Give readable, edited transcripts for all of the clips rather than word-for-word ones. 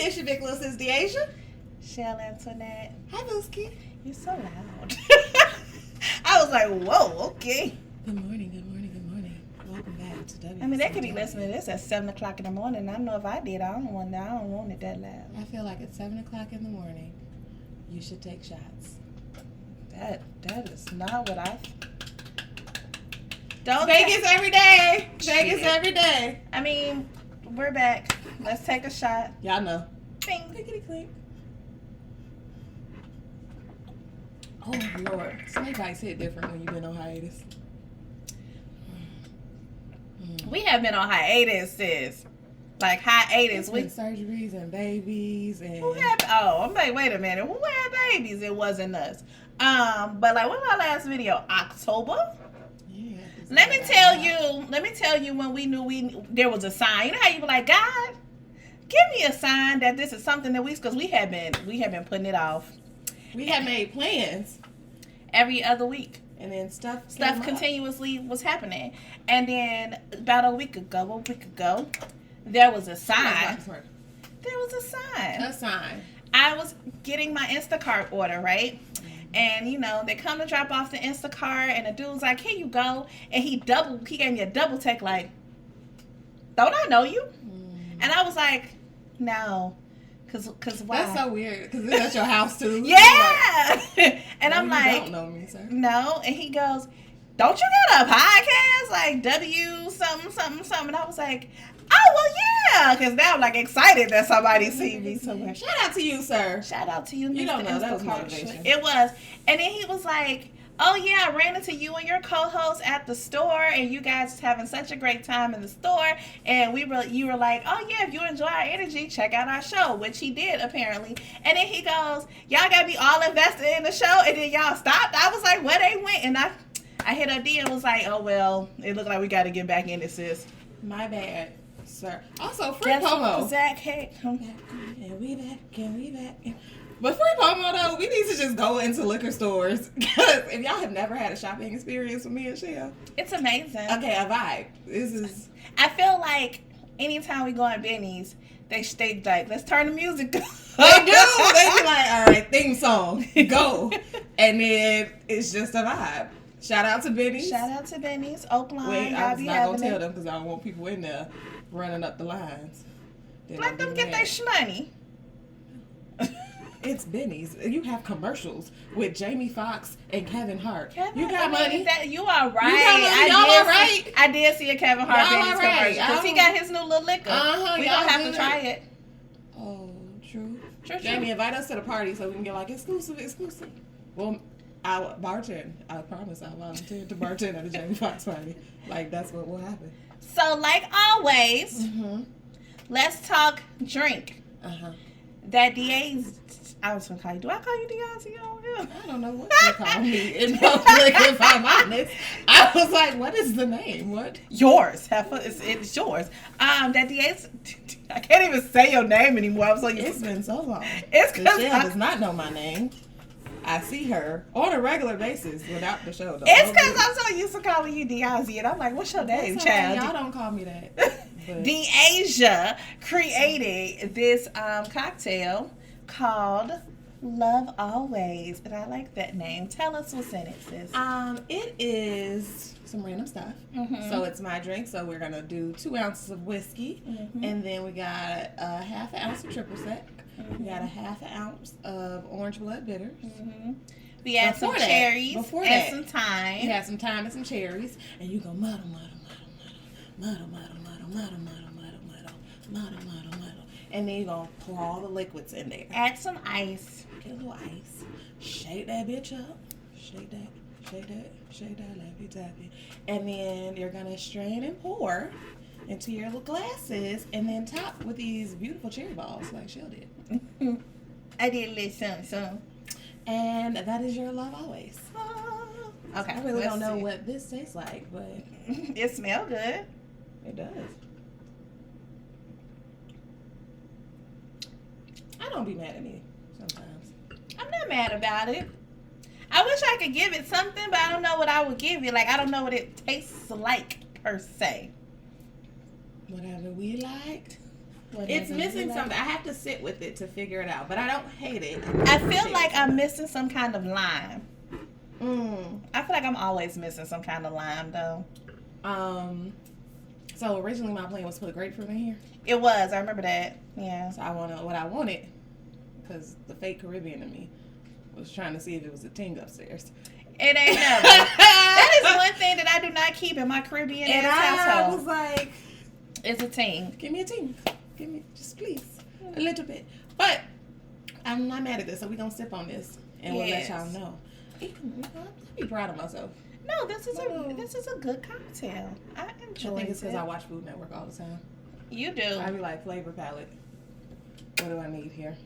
it's your big little sis, Deasia. Shell Antoinette. Hi, Booski. You're so loud. I was like, whoa, okay. Good morning. Welcome back to W. I mean, they could be listening to this at 7 o'clock in the morning. I know if I did, I don't want it that loud. I feel like at 7 o'clock in the morning, you should take shots. That is not what I... Don't Vegas every day. Shit. Vegas every day. I mean, we're back. Let's take a shot. Y'all know. Bing. Clickety click. Oh, Lord. Snake bites hit different when you've been on hiatus. We have been on hiatus, sis. Like hiatus. With surgeries and babies and... Who had... Oh, I'm like, wait a minute. Who had babies? It wasn't us. But like, what was our last video? October? Yeah. Let me tell you when we knew there was a sign. You know how you were like, God, give me a sign that this is something that because we have been putting it off. We had made plans every other week. And then stuff continuously was happening. And then about a week ago, there was a sign. There was a sign. A sign. I was getting my Instacart order, right? And, you know, they come to drop off the Instacart, and the dude's like, here you go. And he gave me a double take, like, don't I know you? And I was like, no. Cause why? That's so weird, because it's at your house, too. Yeah! And I'm like, you don't know me, sir. No. And he goes, don't you got a podcast? Like, W something. And I was like, oh, well, yeah. Because now I'm, like, excited that somebody see me somewhere. Shout out to you, sir. Shout out to you, Mr. You don't know, that was Instacart. motivation. It was. And then he was like, oh, yeah, I ran into you and your co-host at the store, and you guys having such a great time in the store. And you were like, oh, yeah, if you enjoy our energy, check out our show, which he did, apparently. And then he goes, y'all got to be all invested in the show, and then y'all stopped. I was like, where they went? And I hit up D and was like, oh, well, it looked like we got to get back in this, sis. My bad, sir. Also, free promo. Zach, hey, come back. Can we back? But free promo, though, we need to just go into liquor stores. Because if y'all have never had a shopping experience with me and Shell. It's amazing. Okay, a vibe. This is... I feel like anytime we go on Benny's, they like, let's turn the music up. They do. They be like, all right, theme song, go. And then it's just a vibe. Shout out to Benny's. Oakland. Wait, I was not going to tell them because I don't want people in there running up the lines. Let them get their shmoney. It's Benny's. You have commercials with Jamie Foxx and Kevin Hart. You got money. You are right. Y'all all right. I did see a Kevin Hart Benny's commercial because he got his new little liquor. We don't have to try it. Oh, true. Jamie, invite us to the party so we can get like exclusive. Well, I'll bartend. I promise I'll volunteer to bartend at a Jamie Foxx party. Like, that's what will happen. So, like always, let's talk drink. That DA's... I was going to call you. Do I call you Deasia? I don't know what you call me in public, if I'm honest. I was like, what is the name? What? Yours. It's yours. That DA's... I can't even say your name anymore. It's been so long. It's because Michelle does not know my name. I see her on a regular basis without the show, though. It's because I'm so used to calling you Deasia, and I'm like, what's your name, child? Y'all don't call me that. Deasia created this cocktail called Love Always, and I like that name. Tell us what's in it, sis. It is some random stuff. So it's my drink. So we're gonna do 2 ounces of whiskey, and then we got a half an ounce of triple sec. We got a half an ounce of orange blood bitters. We had some cherries and some thyme. We had some thyme and some cherries, and you go muddle, and then you're gonna pour all the liquids in there. Add some ice. Get a little ice. Shake that bitch up. Shake that, lappy tappy. And then you're gonna strain and pour into your little glasses, and then top with these beautiful cherry balls like Shell did. I did a little something. And that is your Love Always. Okay. I really don't know what this tastes like, but it smells good. It does. I don't be mad at me sometimes. I'm not mad about it. I wish I could give it something, but I don't know what I would give it. Like, I don't know what it tastes like, per se. Whatever we like. It's missing something. I have to sit with it to figure it out, but I don't hate it. I feel like I'm missing some kind of lime. I feel like I'm always missing some kind of lime, though. So originally my plan was to put grapefruit in here. It was. I remember that. Yeah. So I wanted, because the fake Caribbean in me was trying to see if it was a ting upstairs. It ain't never. That is one thing that I do not keep in my Caribbean household. I was like, it's a ting. Give me a ting. Give me, just please, a little bit. But I'm not mad at this, so we're going to sip on this. And we'll let y'all know. I'll be proud of myself. No, this is a good cocktail. I enjoy it. I think it's because I watch Food Network all the time. You do. I be like, flavor palette. What do I need here?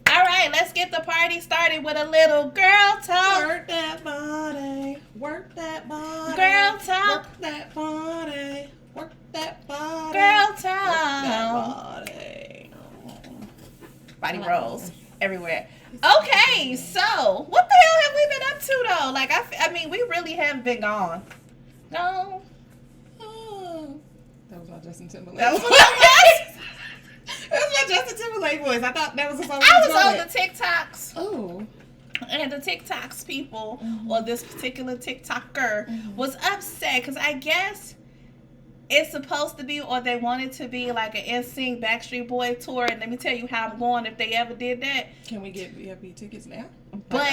All right, let's get the party started with a little girl talk. Work that body. Work that body. Girl talk. Work that body. Work that body. Girl Work talk. that body. Body rolls everywhere. Okay, so what the hell have we been up to though? Like I mean, we really have been gone. No. Oh. That was my Justin Timberlake. That was what that was. That was my Justin Timberlake voice. I thought that was the song. I was on the TikToks. Oh. And the TikToks people, or this particular TikToker, was upset because I guess it's supposed to be, or they want it to be, like an NSYNC Backstreet Boy tour. And let me tell you how I'm going if they ever did that. Can we get VIP tickets now? But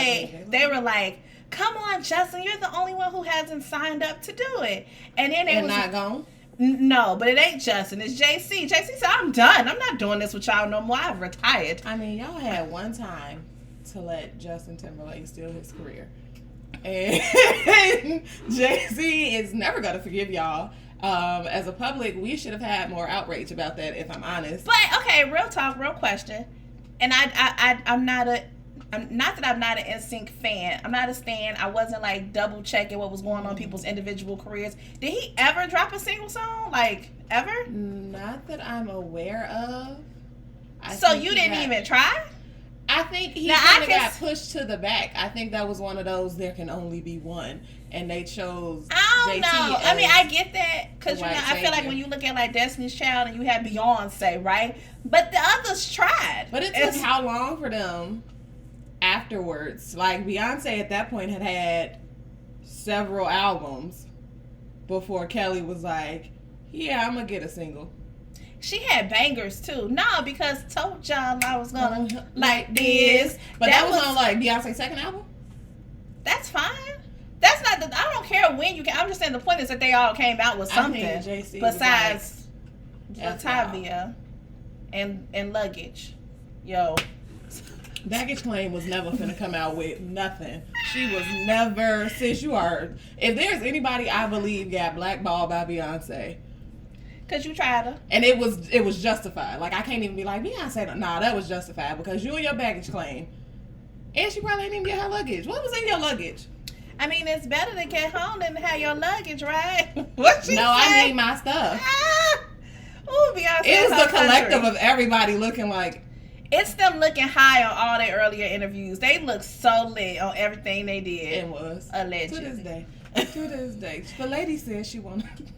they were like, "Come on, Justin, you're the only one who hasn't signed up to do it." And then they was not gone. No, but it ain't Justin. It's JC. JC said, "I'm done. I'm not doing this with y'all no more. I've retired." I mean, y'all had one time to let Justin Timberlake steal his career, and JC is never gonna forgive y'all. As a public, we should have had more outrage about that, if I'm honest. But okay, real talk, real question. And I'm not that I'm not an NSYNC fan. I'm not a stan. I wasn't like double checking what was going on in people's individual careers. Did he ever drop a single song? Like ever? Not that I'm aware of. So you didn't even try? I think he kind of got pushed to the back. I think that was one of those there can only be one, and they chose. I don't know. I mean, I get that because I feel like when you look at like Destiny's Child and you have Beyonce, right? But the others tried. But it took how long for them afterwards? Like Beyonce at that point had several albums before Kelly was like, "Yeah, I'm gonna get a single." She had bangers too. No, because told y'all I was gonna like this. But that was on like Beyonce's second album? That's fine. That's not the, I don't care when you can. I'm just saying the point is that they all came out with something besides Latavia and Luggage. Yo. Baggage Claim was never finna come out with nothing. She was never, sis, you are, if there's anybody I believe got blackballed by Beyonce. Cause you tried her. And it was justified. Like I can't even be like, Beyonce, nah, that was justified because you and your baggage claim. And she probably didn't even get her luggage. What was in your luggage? I mean, it's better to get home than to have your luggage, right? What she No, say? I need my stuff. Ooh, Beyonce. It was the collective of everybody looking like. It's them looking high on all their earlier interviews. They look so lit on everything they did. It was. Allegedly. To this day. To this day. The lady said she wanted.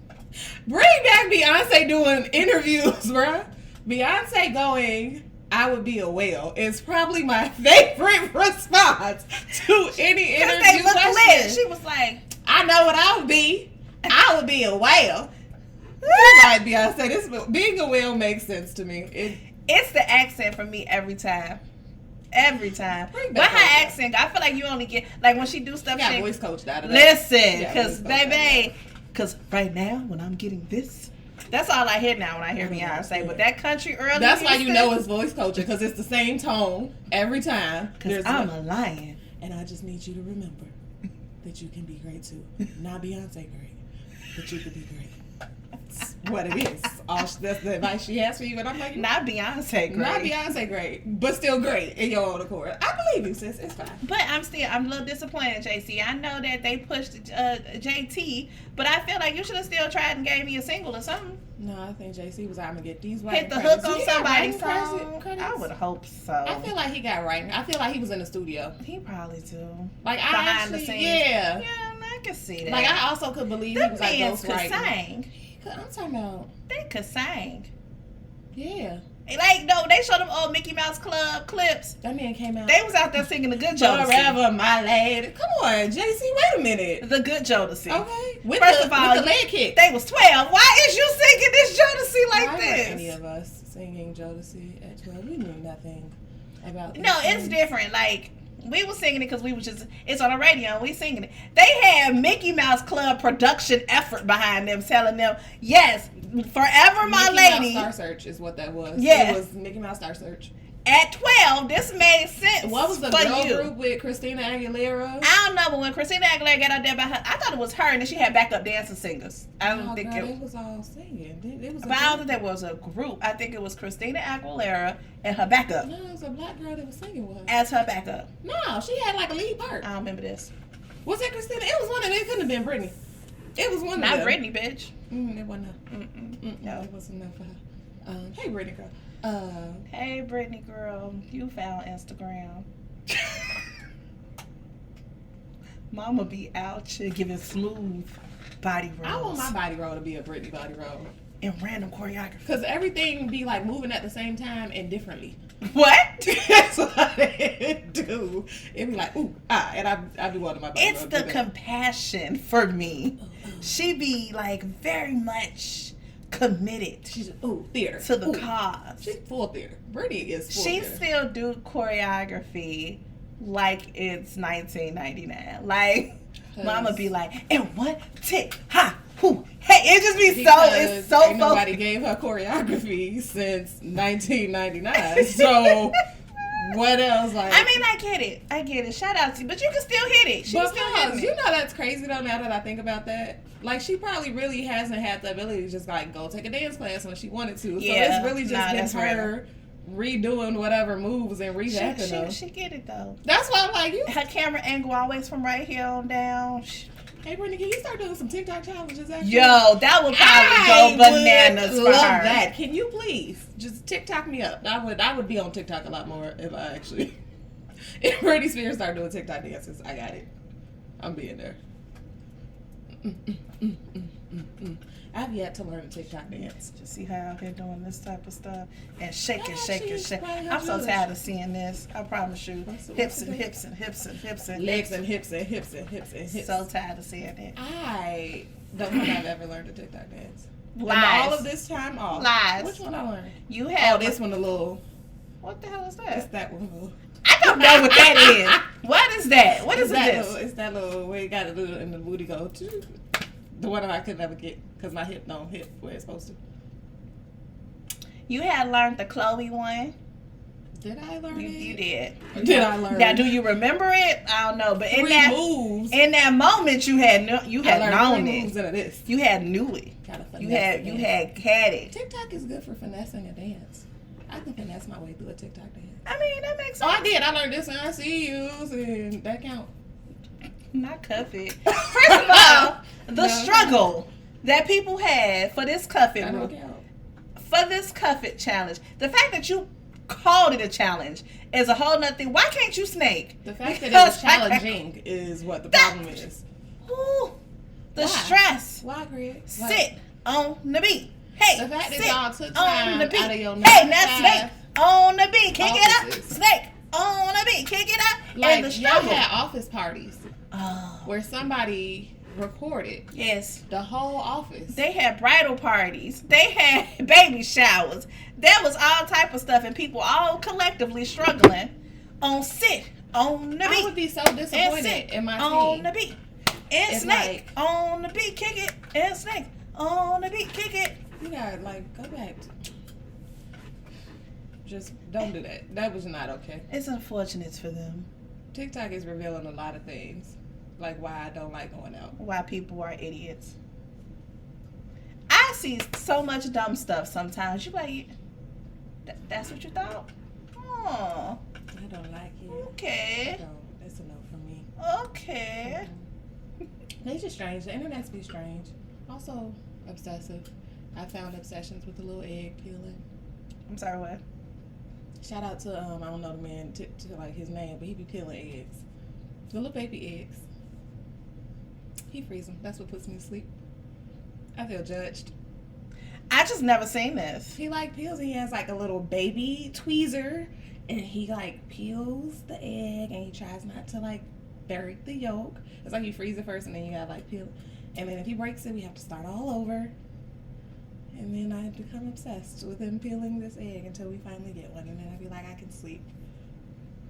Bring back Beyonce doing interviews, bruh. Beyonce going, "I would be a whale," is probably my favorite response to any interview they look question. lit. She was like, "I know what I would be. I would be a whale." Like Beyonce, being a whale makes sense to me. It's the accent for me every time. Every time. But her accent, I feel like you only get, like when she do stuff. She got voice coached out of that. Listen, because baby, because right now when I'm getting this, that's all I hear now when I hear Beyonce. But that country earlier. That's why you know it's voice coaching, because it's the same tone every time. Because I'm a lion. And I just need you to remember that you can be great too. Not Beyonce great, but you can be great. That's what it is. That's the advice she has for you. And I'm like, not Beyonce great. Not Beyonce great, but still great in your own accord. I believe you, sis. It's fine. But I'm a little disappointed, JC. I know that they pushed JT, but I feel like you should have still tried and gave me a single or something. No, I think JC was I'm gonna get these white hit the hook on somebody's song. I would hope so. I feel like he got writing. I feel like he was in the studio. He probably do. Like behind the scenes. Yeah. Yeah, I can see that. Like I also could believe he was like ghostwriting. Sing. I'm talking about. They could sing. Yeah. Like, no, they showed them old Mickey Mouse Club clips. That man came out. They was out there singing the good Jodeci. Forever, my lady. Come on, JC, wait a minute. The good Jodeci. Okay. First of all, with the leg kick. They was 12. Why is you singing this Jodeci like Why this? were any of us singing Jodeci at 12? We knew nothing about this. No, it's different. Like, we was singing it because we was just, it's on the radio and we singing it. They had Mickey Mouse Club production effort behind them telling them, yes, forever my lady. Mickey Mouse Star Search is what that was. Yeah. It was Mickey Mouse Star Search. At 12, this made sense. What was the for girl you. group with Christina Aguilera? I don't know, but when Christina Aguilera got out there by her, I thought it was her, and then she had backup dancing singers. I don't think it was all singing. It was but I don't think there was a group. I think it was Christina Aguilera and her backup. No, it was a black girl that was singing with her. As her backup. No, she had like a lead part. I don't remember this. Was that Christina? It was one of them. It couldn't have been Britney. It was one Not of them. Britney, bitch. It wasn't her. No, it wasn't enough for her. Hey, Britney girl. Hey, Brittany girl, you found Instagram. Mama be out here giving smooth body rolls. I want my body roll to be a Britney body roll. And random choreography. Because everything be like moving at the same time and differently. What? That's what I do. It'd be like, ooh, and I'd be wanting my body It's roll the to do that. compassion for me. She be like very much committed. She's theater to the ooh. cause. She's full theater. Britney is full She theater. still do choreography like it's 1999. Like, Mama be like, and one tick, ha, whoo, hey. It just be it's so ain't nobody gave her choreography since 1999. So what else? Like, I mean, I get it. Shout out to you, but you can still hit it. She can still hit it. You know that's crazy though. Now that I think about that, like she probably really hasn't had the ability to just like go take a dance class when she wanted to. So Yeah, it's really just been her redoing whatever moves and revamping them. She get it though. That's why I'm like, you. Her camera angle always from right here on down. Hey, Brittany, can you start doing some TikTok challenges? Actually? Yo, that would probably go bananas for love her. That. Can you please just TikTok me up? I would be on TikTok a lot more if I actually. If Britney Spears started doing TikTok dances, I got it. I'm being there. I've yet to learn a TikTok dance. Just see her out here doing this type of stuff and shaking, Yeah, shaking, she's shaking. probably I'm so Jewish. tired of seeing this. I promise you. Hips and it? hips and hips and hips and Legs and hips and hips and hips and hips. So tired of seeing it. I don't think I've ever learned a TikTok dance. Lies. And all of this time off. Lies. Which one I learned? You have this one, a little. What the hell is It's that? that one. Little. I don't know what that is. What is that? What is that this? little, it's that little where you got to do it and the booty go. The one that I could never get because my hip don't hit where it's supposed to. You had learned the Chloe one. Did I learn it? You did. Did I learn Now, it? do you remember it? I don't know, but in Three moves. that moment, you had known three it. moves into this. You had knew it. You had it. TikTok is good for finessing a dance. I can finesse my way through a TikTok dance. I mean, that makes Oh, sense. I did. I learned this and I see yous and that count. Not cuff it. First of all, the No. struggle that people had for this cuff it That don't move, count. for this cuff it challenge, the fact that you called it a challenge is a whole nother thing. Why can't you snake? The fact that it Because was challenging is what the problem is. Ooh, the Why? stress. Why, Greg? Why? Sit on the beat. Hey, The fact that sit y'all took on time the beat. out of your Hey, 9 to now 5 snake on the beat. Kick it up. offices. Snake on the beat. Kick it up. Like, and the y'all struggle. had office parties Oh, where somebody recorded yes. the whole office. They had bridal parties. They had baby showers. There was all type of stuff, and people all collectively struggling on sit on the I beat. would be so And disappointed sit in my on team. the beat. And It's snake on the beat. Kick it. And snake on the beat. Kick it. You gotta go back. Just don't do that. That was not okay. It's unfortunate for them. TikTok is revealing a lot of things, like why I don't like going out. Why people are idiots. I see so much dumb stuff sometimes. You like, that's what you thought? Oh, I don't like it. okay. No, that's a no for me. Okay. It's just strange. The internet's be strange. Also obsessive. I found obsessions with the little egg peeling. I'm sorry, what? Shout out to I don't know the man to like his name, but he be peeling eggs. The little baby eggs. He frees them. That's what puts me to sleep. I feel judged. I just never seen this. He like peels. He has like a little baby tweezer, and he like peels the egg, and he tries not to like break the yolk. It's like you freeze it first, and then you gotta like peel. And then if he breaks it, we have to start all over. And then I become obsessed with him peeling this egg until we finally get one, and then I'd be like, I can sleep.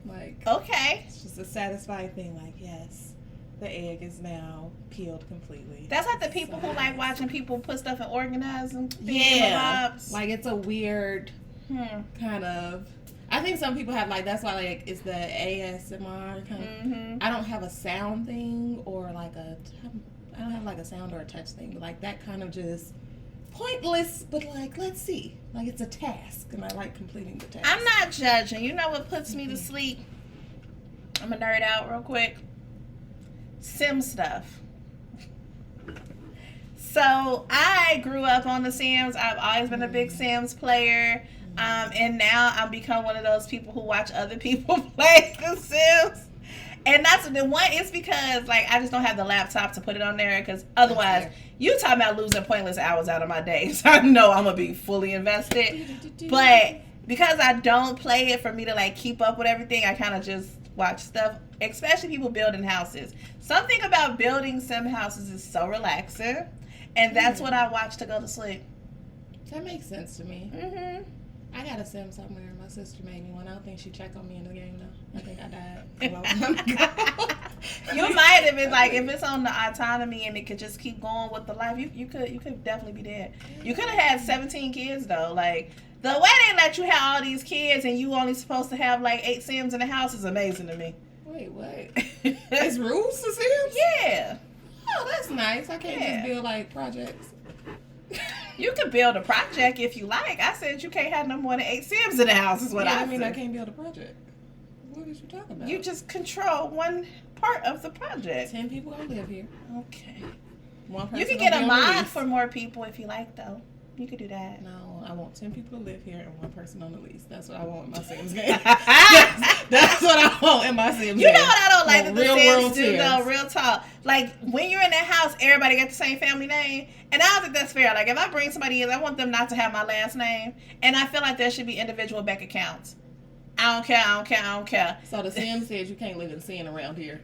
Like, Okay. it's just a satisfying thing. Like, yes, the egg is now peeled completely. That's like the people who like watching people put stuff in organizers. Yeah, like it's a weird Hmm. kind of. I think some people have like, that's why like it's the ASMR kind of. Mm-hmm. I don't have a sound thing or like I don't have like a sound or a touch thing, but like that kind of just pointless. But like, let's see, like it's a task, and I like completing the task. I'm not judging. You know what puts me to sleep? I'm gonna nerd out real quick. Sim stuff. So I grew up on the Sims. I've always been a big Sims player. And now I've become one of those people who watch other people play the Sims. And that's the one. It's because like I just don't have the laptop to put it on there. Because otherwise, you talking about losing pointless hours out of my day. So I know I'm gonna be fully invested. But because I don't play it for me to like keep up with everything, I kind of just watch stuff. Especially people building houses. Something about building sim houses is so relaxing, and that's what I watch to go to sleep. That makes sense to me. Mm-hmm. I got a sim somewhere. My sister made me one. I don't think she checked on me in the game though. I think I died a long time ago. You might have been like, if it's on the autonomy and it could just keep going with the life, you could definitely be dead. You could have had 17 kids though. Like the way they let you have all these kids and you only supposed to have like 8 Sims in the house is amazing to me. Wait, what? It's rules to Sims? Yeah. Oh, that's nice. I can't Yeah. just build like projects. You can build a project if you like. I said you can't have no more than 8 Sims in the house is what Yeah, I I mean, said. I can't build a project. What is you talking about? You just control one part of the project. 10 people gonna live here. Okay. One person You can gonna get a be on the mod lease. for more people if you like, though. You could do that. No, I want 10 people to live here and one person on the lease. That's what I want in my Sims game. That's what I want in my Sims game. You know what I don't like that the Real Sims world do, Sims. though? Real talk. Like, when you're in that house, everybody got the same family name. And I don't think that's fair. Like, if I bring somebody in, I want them not to have my last name. And I feel like there should be individual bank accounts. I don't care. So the Sims says you can't live in sin around here.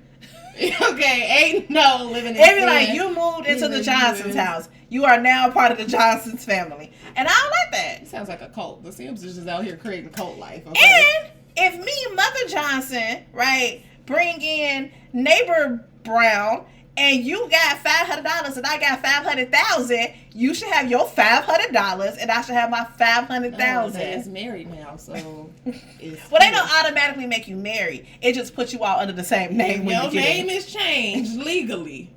Okay, ain't no living in It'd be sin. like, you moved into the Even Johnson's you- house. You are now part of the Johnson's family. And I don't like that. It sounds like a cult. The Sims is just out here creating cult life. Okay? And if me, Mother Johnson, right, bring in neighbor Brown, and you got $500 and I got $500,000, you should have your $500 and I should have my $500,000. It's married now, so it's Well, they don't automatically make you married. It just puts you all under the same name when Your you get name in. is changed legally.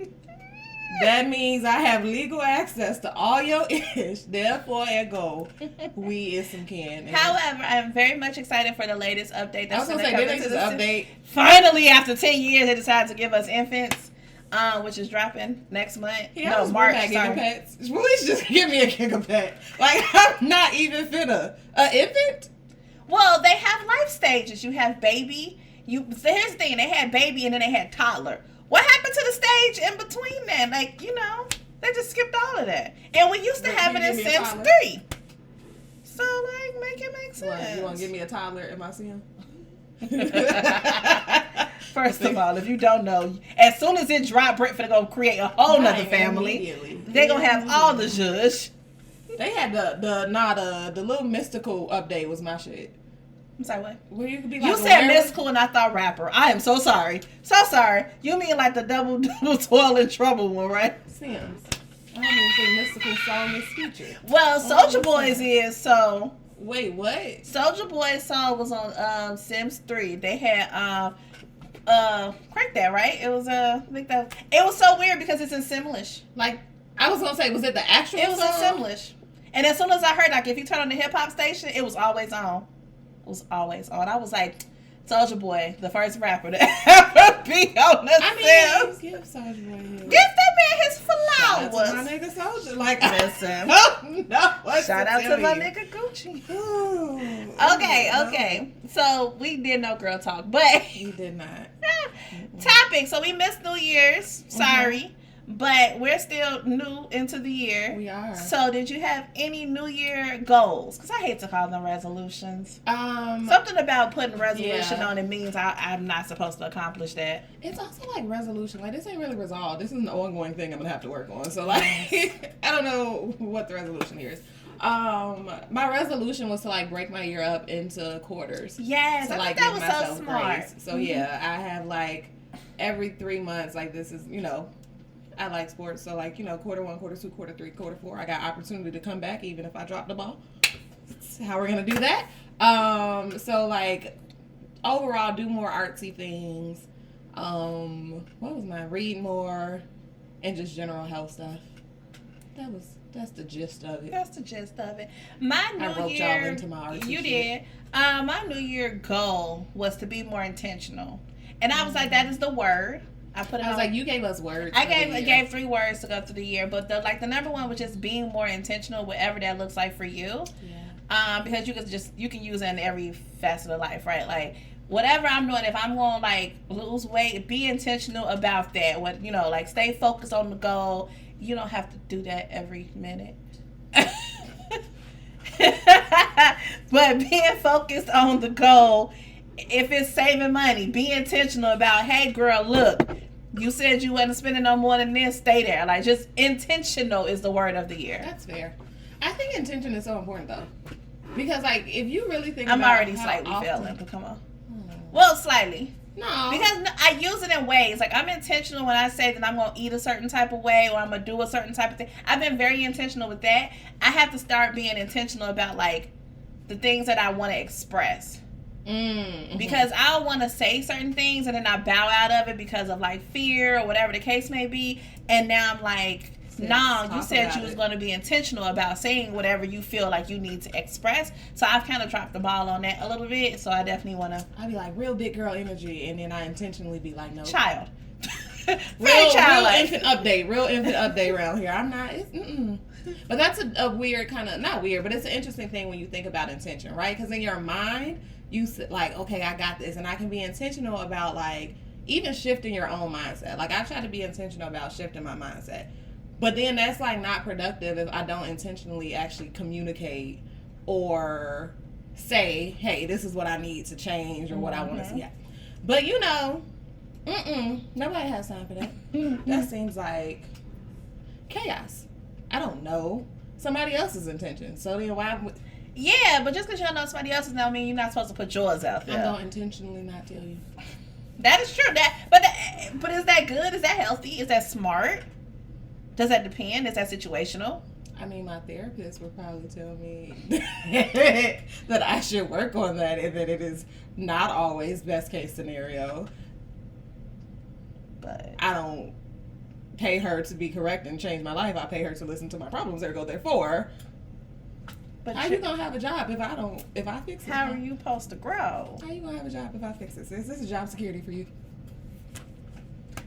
That means I have legal access to all your ish. Therefore, ergo, we is some kin. However, I'm very much excited for the latest update. I was gonna say, come didn't they into just the update? Finally, after 10 years, they decided to give us infants, which is dropping next month. Yeah, no, March. Sorry. Gigapets. Please just give me a gigapet. Like, I'm not even finna. An infant? Well, they have life stages. You have baby. So here's the thing. They had baby and then they had toddler. What happened to the stage in between that? Like, they just skipped all of that. And we used to Wait, have you it in give me a Sims toddler? 3. So, like, make it make sense. What, you want to give me a toddler in my Sim? First of all, if you don't know, as soon as it dropped, Brentford gonna create a whole nother Right, family. immediately. They're gonna have all the zhuzh. They had the little mystical update was my shit. I'm sorry, what? Where you could be like You a said werewolf. mystical and I thought rapper. I am so sorry. So sorry. You mean like the double toilet trouble one, right? Sims. I don't even think mystical song is featured. Well, Oh, Soldier what's Boys that? is so. Wait, what? Soldier Boy's song was on Sims 3. They had crank that, right? It was I think that it was so weird because it's in Simlish. Like, I was gonna say, was it the actual It was song? in Simlish. And as soon as I heard, like, if you turn on the hip hop station, it was always on. It was always on. I was like, Soldier Boy, the first rapper to ever be on the Sims. Give Soldier Boy his. Give that man his Shout out to flowers. my nigga Soldier. Like, Listen. Shout out to my nigga Gucci. Okay. So we did no girl talk, but You did not. topic. So we missed New Year's. Sorry. But we're still new into the year. We are. So did you have any New Year goals? Because I hate to call them resolutions. Something about putting resolution on it means I'm not supposed to accomplish that. It's also like resolution. Like, this ain't really resolved. This is an ongoing thing I'm going to have to work on. So, like, I don't know what the resolution here is. My resolution was to, like, break my year up into quarters. Yes, I think that was so smart. Grace. So, yeah, I have, like, every 3 months, like, this is, you know, I like sports. So, like, you know, quarter 1, quarter 2, quarter 3, quarter 4, I got opportunity to come back even if I drop the ball. That's how we're going to do that. So, like, overall, do more artsy things. What was mine? Read more and just general health stuff. That's the gist of it. That's the gist of it. My New I roped Year, y'all into my artsy you shit. did. My New Year goal was to be more intentional, and I was like, that is the word. I was like, you gave us words. I gave 3 words to go through the year, but the number one was just being more intentional, whatever that looks like for you. Yeah. Because you can use it in every facet of life, right? Like, whatever I'm doing, if I'm going to, like, lose weight, be intentional about that. What, you know, like, stay focused on the goal. You don't have to do that every minute. But being focused on the goal, if it's saving money, be intentional about, hey, girl, look, you said you wasn't spending no more than this, stay there. Like, just intentional is the word of the year. That's fair. I think intention is so important, though. Because, like, if you really think I'm about already slightly often... failing, but come on. Well, slightly. No. Because I use it in ways. Like, I'm intentional when I say that I'm going to eat a certain type of way or I'm going to do a certain type of thing. I've been very intentional with that. I have to start being intentional about, like, the things that I want to express. Mm-hmm. Because I don't want to say certain things and then I bow out of it because of, like, fear or whatever the case may be. And now I'm like, no, you said you was going to be intentional about saying whatever you feel like you need to express. So I've kind of dropped the ball on that a little bit. So I definitely want to. I'd be like, real big girl energy. And then I intentionally be like, no. Child. real infant update around here. I'm not. But that's a weird kind of, not weird, but it's an interesting thing when you think about intention, right? Because in your mind, you like, okay, I got this. And I can be intentional about, like, even shifting your own mindset. Like, I try to be intentional about shifting my mindset. But then that's, like, not productive if I don't intentionally actually communicate or say, hey, this is what I need to change or what I want to see. But, you know, nobody has time for that. That seems like chaos. I don't know. Somebody else's intention. So then why... Yeah, but just because you don't know somebody else's don't mean you're not supposed to put yours out there. I'm going to intentionally not tell you. That is true. But is that good? Is that healthy? Is that smart? Does that depend? Is that situational? I mean, my therapist would probably tell me that I should work on that and that it is not always best case scenario. But I don't pay her to be correct and change my life. I pay her to listen to my problems. Therefore. But how you gonna have a job if I fix it? How are you supposed to grow? How you gonna have a job if I fix it? Is this a job security for you?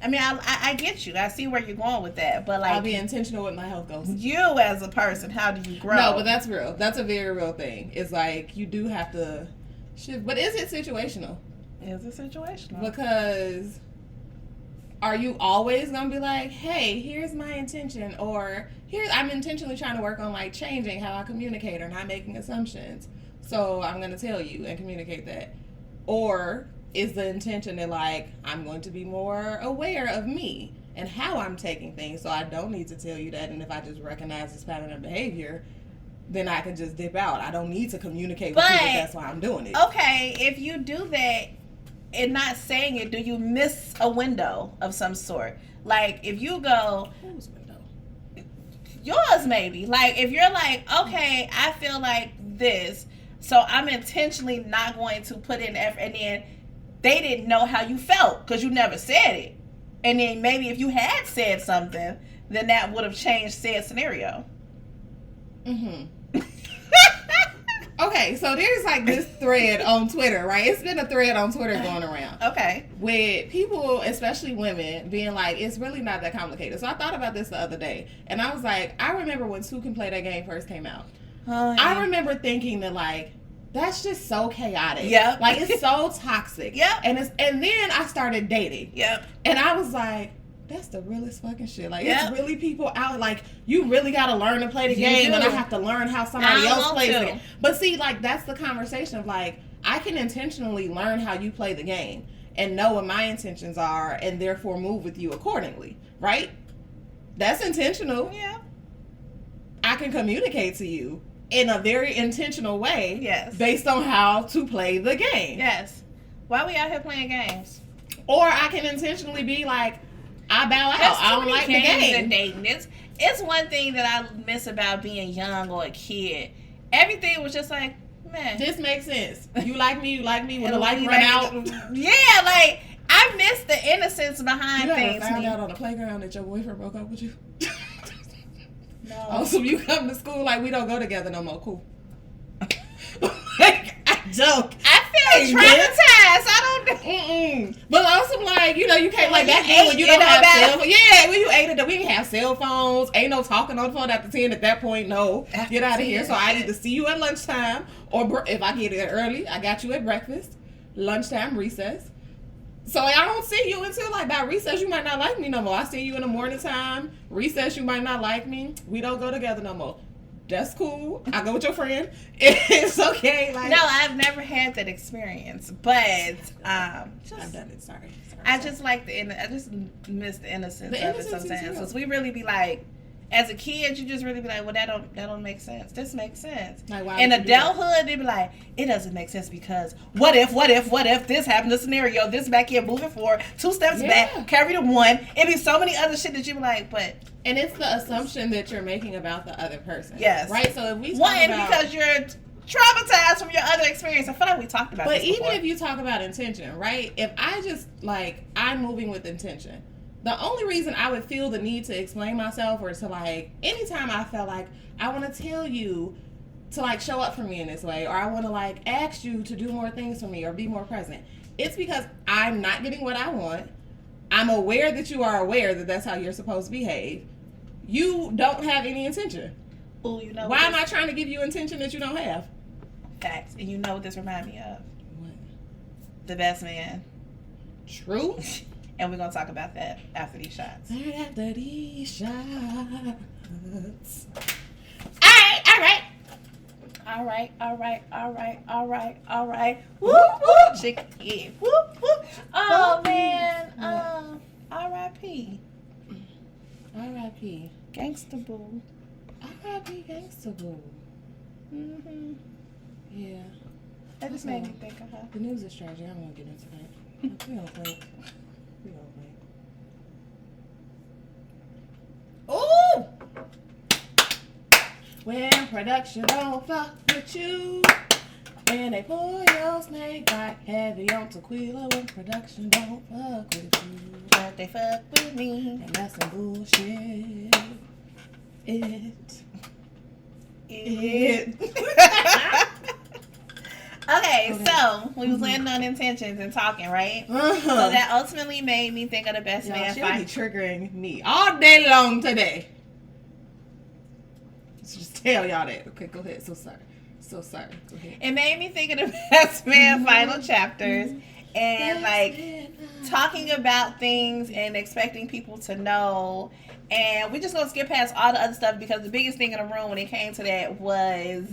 I mean, I get you. I see where you're going with that, but, like, I'll be intentional with my health goals. You as a person, how do you grow? No, but that's real. That's a very real thing. It's like you do have to shift. But is it situational? Is it situational? Because are you always gonna be like, hey, here's my intention, or I'm intentionally trying to work on, like, changing how I communicate or not making assumptions. So I'm gonna tell you and communicate that. Or is the intention that, like, I'm going to be more aware of me and how I'm taking things, so I don't need to tell you that, and if I just recognize this pattern of behavior, then I can just dip out. I don't need to communicate with you that that's why I'm doing it. Okay, if you do that and not saying it, do you miss a window of some sort? Like, if you go... Whose window? Yours, maybe. Like, if you're like, okay, I feel like this, so I'm intentionally not going to put in effort, and then they didn't know how you felt because you never said it. And then maybe if you had said something, then that would have changed said scenario. Okay, so there's, like, this thread on Twitter, right? It's been a thread on Twitter going around. Okay. With people, especially women, being like, it's really not that complicated. So I thought about this the other day, and I was like, I remember when Two Can Play That Game first came out. Oh, yeah. I remember thinking that, like, that's just so chaotic. Yep. Like, it's so toxic. Yep. And then I started dating. Yep. And I was like, That's the realest fucking shit. Like, Yep. it's really people out. Like, you really got to learn to play the game, and I have to learn how somebody else plays it. But see, like, that's the conversation of, like, I can intentionally learn how you play the game and know what my intentions are and therefore move with you accordingly, right? That's intentional. Yeah. I can communicate to you in a very intentional way. Yes. Based on how to play the game. Yes. Why we out here playing games? Or I can intentionally be like, I bow out. I don't like the game. And dating. It's one thing that I miss about being young or a kid. Everything was just like, man, this makes sense. You like me. When the light run out. Yeah, like I miss the innocence behind you things. You found out on the playground that your boyfriend broke up with you. No. Oh, so you come to school like we don't go together no more. Cool. Like, I joke. I feel traumatized. I don't. But also, like, you know, you can't like back then when you don't have cell phones. Yeah, when you 8 we didn't have cell phones. Ain't no talking on the phone after 10 at that point. No, get out of here. So I either see you at lunchtime, or if I get there early, I got you at breakfast, lunchtime, recess. So I don't see you until like by recess. You might not like me no more. I see you in the morning time. Recess, you might not like me. We don't go together no more. That's cool. I go with your friend. It's okay. Like, no, I've never had that experience, but I've done it. Sorry. I just like I just miss the innocence of it sometimes. Because we really be like, as a kid, you just really be like, well, that don't make sense. This makes sense. Like, why in adulthood, they be like, it doesn't make sense because what if this happened, this scenario, this back here, moving forward, 2 steps back, carry the 1. It'd be so many other shit that you be like, but. And it's the assumption that you're making about the other person. Yes. Right? So if we talk because you're traumatized from your other experience. I feel like we talked about this before. But even if you talk about intention, right? If I just, like, I'm moving with intention. The only reason I would feel the need to explain myself or to, like, anytime I felt like I want to tell you to, like, show up for me in this way, or I want to, like, ask you to do more things for me or be more present, it's because I'm not getting what I want. I'm aware that you are aware that that's how you're supposed to behave. You don't have any intention. Ooh, you know why am I trying to give you intention that you don't have? Facts. And you know what this reminds me of? What? The Best Man. True. And we're going to talk about that after these shots. After these shots. All right. Whoop, whoop. Chickenhead. Whoop, whoop. Oh, man. R.I.P. R.I.P. Gangsta Boo. R.I.P. Gangsta Boo. Mm-hmm. Yeah. That just made me think of her. The news is tragic. I don't want to get into that. We don't think. Ooh! When production don't fuck with you, when they pour your snake like heavy on tequila, when production don't fuck with you, but they fuck with me, and that's some bullshit. Okay, so we was landing on intentions and talking, right? So that ultimately made me think of the Best Man fight. She'll be triggering me all day long today. Let's just tell y'all that. Okay, go ahead. So sorry. Go ahead. It made me think of the Best Man final chapters and like talking about things and expecting people to know. And we're just gonna skip past all the other stuff because the biggest thing in the room when it came to that was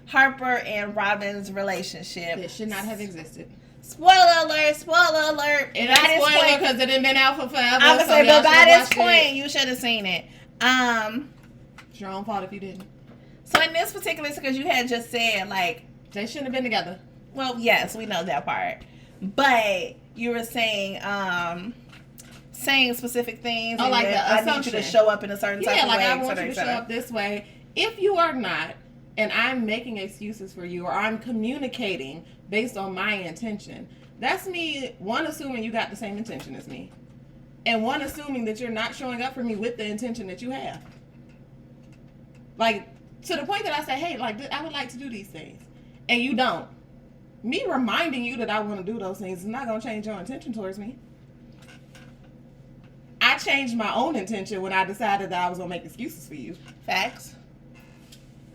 Harper and Robin's relationship. It should not have existed. Spoiler alert! It ain't spoiler because it ain't been out for forever. I would say, but by this point, you should have seen it. It's your own fault if you didn't. So in this particular, because you had just said like they shouldn't have been together. Well, yes, we know that part, but you were saying specific things. Oh, like the assumption. I need you to show up in a certain type of way. Yeah, like I want you to show up this way. If you are not, and I'm making excuses for you, or I'm communicating based on my intention, that's me, one, assuming you got the same intention as me, and one, assuming that you're not showing up for me with the intention that you have. Like, to the point that I say, hey, like, I would like to do these things, and you don't. Me reminding you that I want to do those things is not going to change your intention towards me. I changed my own intention when I decided that I was going to make excuses for you. Facts.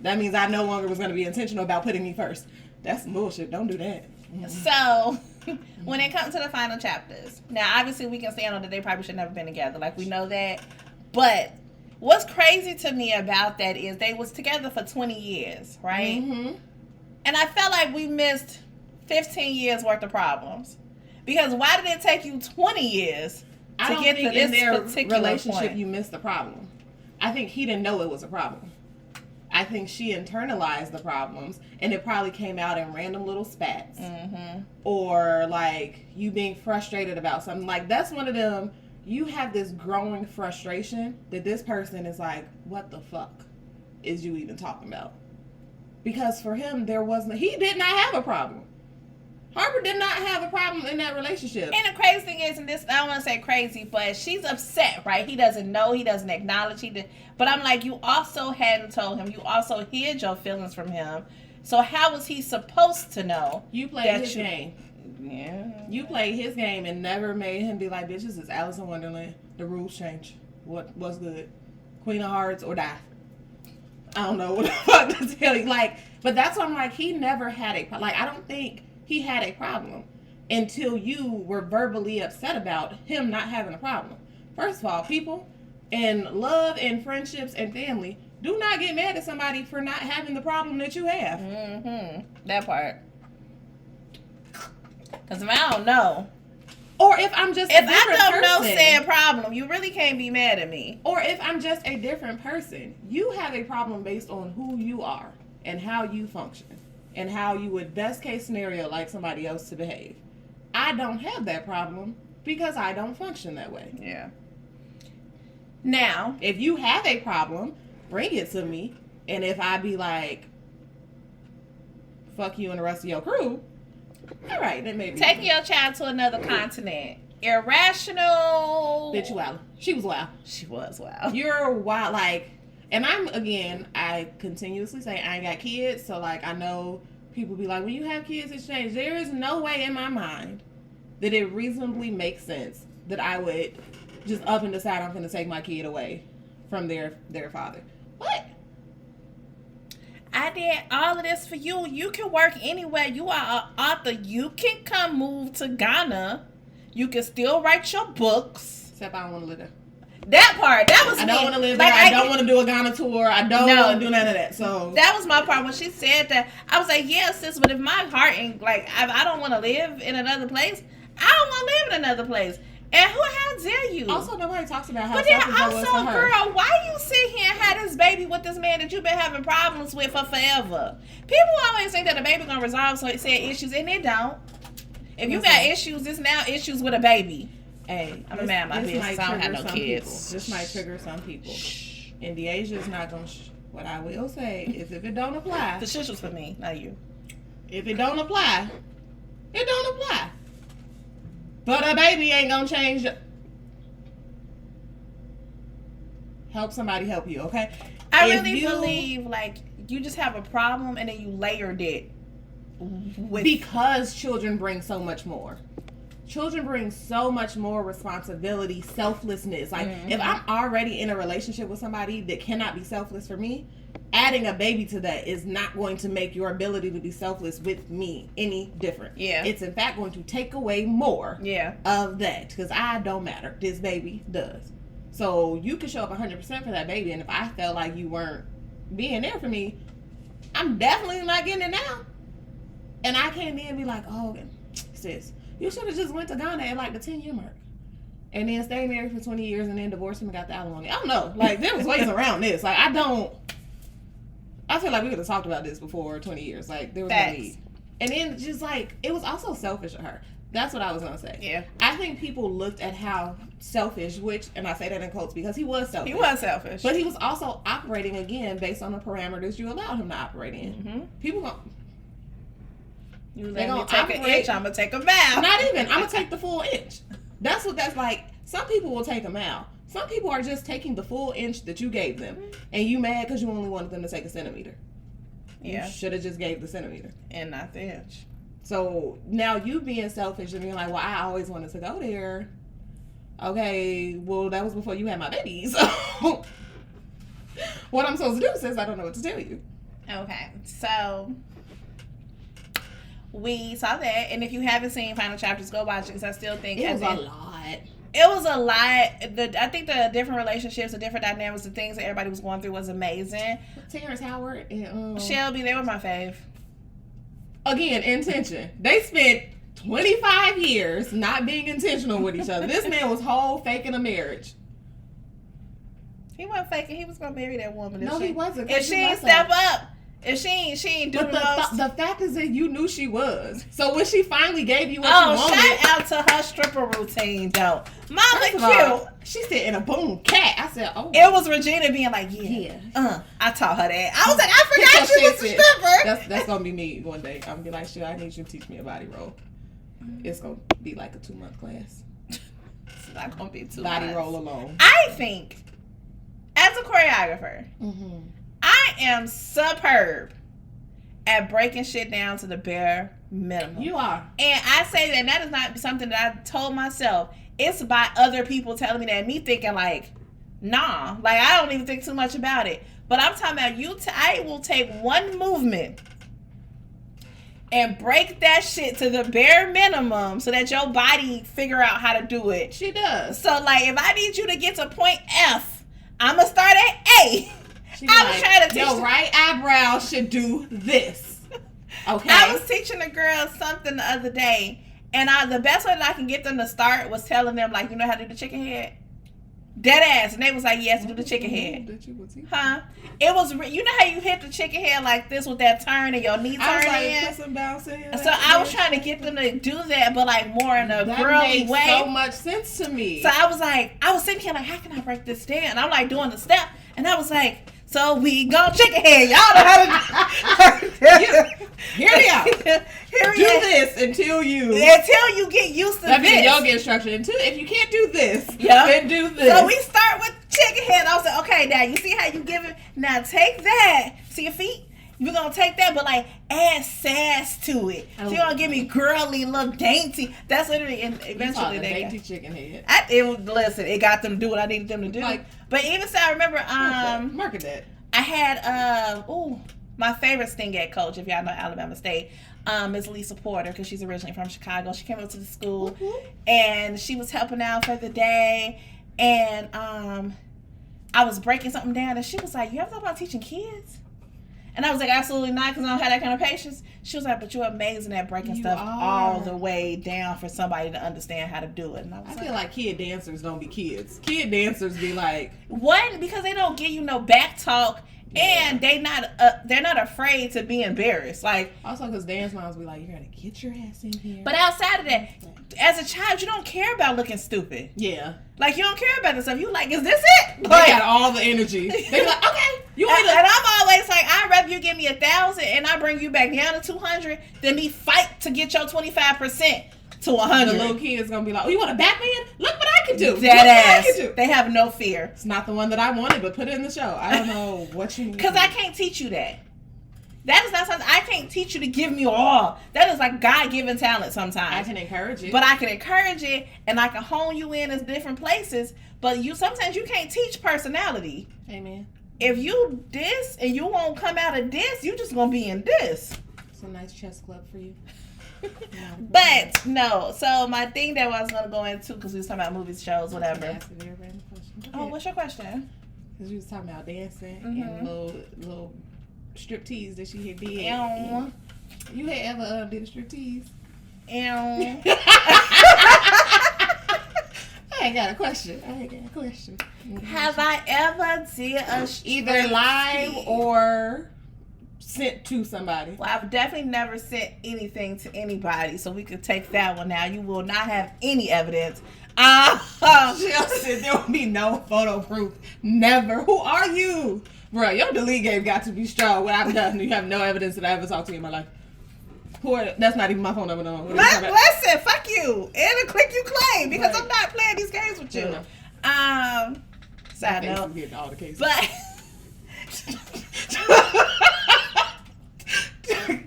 That means I no longer was going to be intentional about putting me first. That's some bullshit. Don't do that. So, when it comes to the final chapters, now obviously we can stand on that they probably should never been together. Like, we know that. But what's crazy to me about that is they was together for 20 years, right? Mm-hmm. And I felt like we missed 15 years worth of problems. Because why did it take you 20 years to get to this particular relationship point? You missed the problem. I think he didn't know it was a problem. I think she internalized the problems, and it probably came out in random little spats. Mm-hmm. Or, like, you being frustrated about something. Like, that's one of them, you have this growing frustration that this person is like, what the fuck is you even talking about? Because for him, he did not have a problem. Harper did not have a problem in that relationship. And the crazy thing is, and this, I don't want to say crazy, but she's upset, right? He doesn't know. He doesn't acknowledge. But I'm like, you also hadn't told him. You also hid your feelings from him. So how was he supposed to know? You played his game. Yeah. You played his game and never made him be like, bitch, this is Alice in Wonderland. The rules change. What's good? Queen of Hearts or die. I don't know what the fuck to tell you. Like, but that's why I'm like, he never had a problem. Like, I don't think he had a problem until you were verbally upset about him not having a problem. First of all, people in love and friendships and family, do not get mad at somebody for not having the problem that you have. Mm-hmm. That part. Because if I don't know. Or if I'm just a different person. If I don't know said problem, you really can't be mad at me. Or if I'm just a different person. You have a problem based on who you are and how you function. And how you would best case scenario like somebody else to behave. I don't have that problem because I don't function that way. Yeah. Now, if you have a problem, bring it to me. And if I be like, fuck you and the rest of your crew, all right, then maybe. Taking your child to another continent. Irrational. Bitch, you wild. She was wild. She was wild. You're wild, like. And I continuously say I ain't got kids, so, like, I know people be like, when you have kids, it's changed. There is no way in my mind that it reasonably makes sense that I would just up and decide I'm going to take my kid away from their father. What? I did all of this for you. You can work anywhere. You are an author. You can come move to Ghana. You can still write your books. Except I don't want to live there. That part, that was I me. don't want to live there. I don't want to do a Ghana tour. I don't want to do none of that. So that was my part when she said that. I was like, yeah, sis, but if my heart ain't like, I don't want to live in another place. I don't want to live in another place. And how dare you? Also, nobody talks about how but then selfish that was also, for her. girl, why you sit here and have this baby with this man that you've been having problems with for forever? People always think that a baby gonna resolve said issues, and it don't. If you got issues, it's now issues with a baby. Hey, I'm a man, my business. I don't have no kids. People. This might trigger some people. And Deasia is not going to... What I will say is if it don't apply... The shush was for me, not you. If it don't apply, it don't apply. But a baby ain't going to change... Help somebody help you, okay? I really believe, like, you just have a problem and then you layered it. Because children bring so much more. Children bring so much more responsibility, selflessness. Like, if I'm already in a relationship with somebody that cannot be selfless for me, adding a baby to that is not going to make your ability to be selfless with me any different. Yeah. It's, in fact, going to take away more of that. Because I don't matter. This baby does. So, you can show up 100% for that baby. And if I felt like you weren't being there for me, I'm definitely not getting it now. And I can't then be like, oh, sis, you should have just went to Ghana at like the 10-year mark. And then stayed married for 20 years and then divorced him and got the alimony. I don't know. Like, there was ways around this. Like, I feel like we could have talked about this before 20 years. Like, there was no need. And then just like, it was also selfish of her. That's what I was going to say. Yeah. I think people looked at how selfish, and I say that in quotes because he was selfish. He was selfish. But he was also operating, again, based on the parameters you allowed him to operate in. Mm-hmm. People go... You let me take an inch, I'm going to take a mile. Not even. I'm going to take the full inch. That's what that's like. Some people will take a mile. Some people are just taking the full inch that you gave them. And you mad because you only wanted them to take a centimeter. Yeah. You should have just gave the centimeter. And not the inch. So now you being selfish and being like, well, I always wanted to go there. Okay, well, that was before you had my baby. So what I'm supposed to do, sis, I don't know what to tell you. Okay, so... we saw that. And if you haven't seen Final Chapters, go watch it because I still think it was a lot. It was a lot. I think the different relationships, the different dynamics, the things that everybody was going through was amazing. Terrence Howard and Shelby, they were my fave. Again, intention. They spent 25 years not being intentional with each other. This man was whole faking a marriage. He wasn't faking. He was gonna marry that woman. No, he wasn't. If she ain't step up, if she ain't do but the most. The fact is that you knew she was. So when she finally gave you what you wanted. Shout out to her stripper routine though. Mama cute. All, she said in a boom cat. I said, oh. It was Regina being like, I taught her that. I was like, I forgot she was a stripper. That's gonna be me one day. I'm gonna be like, shit, I need you to teach me a body roll. It's gonna be like a 2-month class. It's not gonna be 2 body months. roll alone. I think, as a choreographer, I am superb at breaking shit down to the bare minimum. You are. And I say that is not something that I told myself. It's by other people telling me that, me thinking like, nah, like I don't even think too much about it. But I'm talking about I will take one movement and break that shit to the bare minimum so that your body figure out how to do it. She does. So like, if I need you to get to point F, I'm gonna start at A. I was trying to teach your right eyebrow should do this. Okay. I was teaching a girl something the other day, and the best way that I can get them to start was telling them, like, you know how to do the chicken head? Dead ass. And they was like, yes, do the chicken head. Huh? It was, you know how you hit the chicken head like this with that turn and your knee turn in? So I was trying to get them to do that, but like more in a girly way. That makes so much sense to me. So I was sitting here like, how can I break this down? And I'm like doing the step, and I was like, so we go chicken head. Y'all know how to do. Hear me out. Do this until you get used to that this. means y'all get instruction. If you can't do this, then do this. So we start with chicken head. I was like, okay, now you see how you give it. Now take that. See your feet? You're going to take that, but like add sass to it. So you're going to give me girly, look dainty. That's literally, and eventually they dainty chicken head. It got them to do what I needed them to do. Like, but even so, I remember, market that. I had, my favorite sting ed coach, if y'all know Alabama State, Miss Lisa Porter, because she's originally from Chicago. She came up to the school, and she was helping out for the day, and I was breaking something down, and she was like, you ever thought about teaching kids? And I was like, absolutely not, because I don't have that kind of patience. She was like, but you're amazing at breaking stuff all the way down for somebody to understand how to do it. And I feel like kid dancers don't be kids. Kid dancers be like... One, because they don't give you no back talk, and they're not afraid to be embarrassed. Like, also because dance moms be like, you gotta get your ass in here. But outside of that, as a child, you don't care about looking stupid. Yeah. Like, you don't care about this stuff. You like, is this it? Like, they got all the energy. They be like, okay. And I'm always like, I'd rather you give me 1,000 and I bring you back down to 200 than me fight to get your 25% to 100. The little kid is gonna be like, oh, you want a Batman? Look what I can do. That ass. They have no fear. It's not the one that I wanted, but put it in the show. I don't know what you need. Because I can't teach you that. That is not something I can't teach you to give me all. That is like God-given talent sometimes. I can encourage it. But I can encourage it, and I can hone you in as different places. But sometimes you can't teach personality. Amen. If you this and you won't come out of this, you just gonna be in this. It's a nice chess club for you. But no, so my thing that I was gonna go into, because we was talking about movies, shows, whatever. Oh, what's your question? Because we was talking about dancing and little strip tease that she had did. You had ever did a strip tease? I ain't got a question. Have I ever did a either live or sent to somebody? Well, I've definitely never sent anything to anybody, so we could take that one now. You will not have any evidence. She'll said there will be no photo proof. Never. Who are you? Bro, your delete game got to be strong. What I've done, you have no evidence that I ever talked to you in my life. That's not even my phone number. No. Listen, fuck you. And a click you claim, because I'm not playing these games with you. Side note. Getting all the cases. But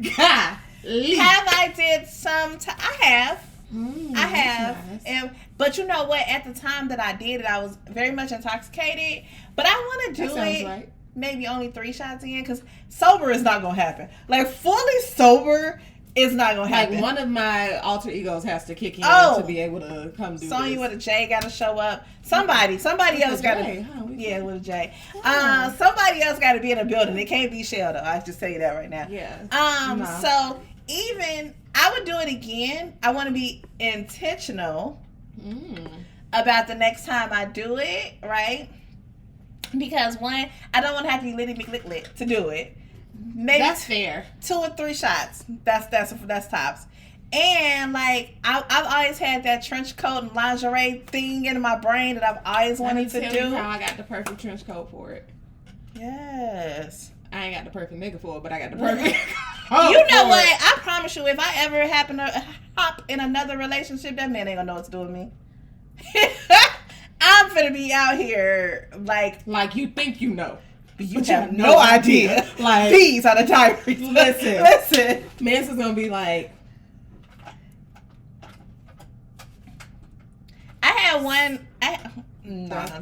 God. Have I did some? I have. I have. Nice. But you know what? At the time that I did it, I was very much intoxicated. But I want to do it. Right. Maybe only 3 shots in, because sober is not gonna happen. Like fully sober It's not gonna happen. Like one of my alter egos has to kick in to be able to come do Sonya this. with a J got to show up. Somebody else got to. Yeah, with a J. Somebody else got to be in the building. It can't be Shell though. I just tell you that right now. Yeah. So even I would do it again. I want to be intentional about the next time I do it, right? Because one, I don't want to have to be litty McLick to do it. Maybe that's fair. 2 or 3 shots. That's tops. And like I've always had that trench coat and lingerie thing in my brain that I've always wanted to do. You how I got the perfect trench coat for it. Yes. I ain't got the perfect nigga for it, but I got the perfect. You know what? I promise you, if I ever happen to hop in another relationship, that man ain't gonna know what to do with me. I'm finna be out here like you think you know. You have no idea. Like these are the diaries. Listen. Mans is gonna be like. I had one.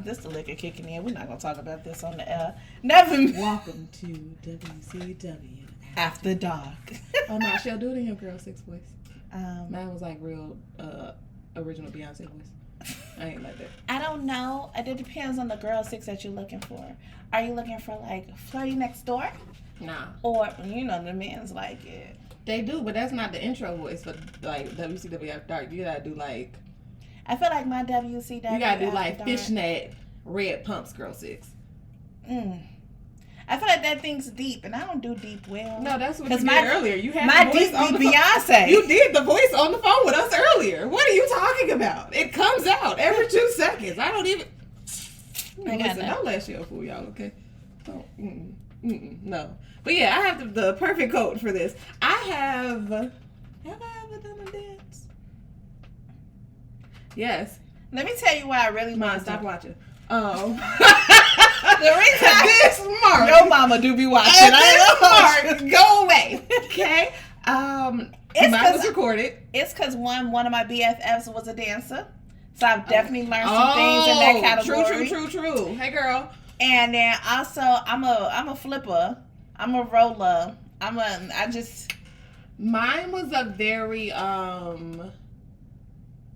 This the liquor kicking in. We're not gonna talk about this on the air. Never. Welcome to WCW After Dark. Oh no, she'll do it in your Girl 6 voice. Mine was like real original Beyonce voice. I ain't like that. I don't know. It depends on the Girl 6 that you're looking for. Are you looking for like Flirty Next Door? Nah. Or the men's like it. They do, but that's not the intro voice for like WCW After Dark. You gotta do like. I feel like my WCW. You gotta do like fishnet red pumps, Girl 6. I feel like that thing's deep, and I don't do deep well. No, that's what you did earlier. You had my the voice deep on the Beyonce. You did the voice on the phone with us earlier. What are you talking about? It comes out every 2 seconds. I don't even. Listen, don't let Shell fool y'all, okay? Don't. No. But yeah, I have the perfect coat for this. Have I ever done a dance? Yes. Let me tell you why I really want to stop watching. The reason this mark. Your mama do be watching. Mark, go away. Okay. Mine was recorded. It's because one of my BFFs was a dancer, so I've definitely learned some things in that category. True. Hey, girl. And then also, I'm a flipper. I'm a roller. Mine was a very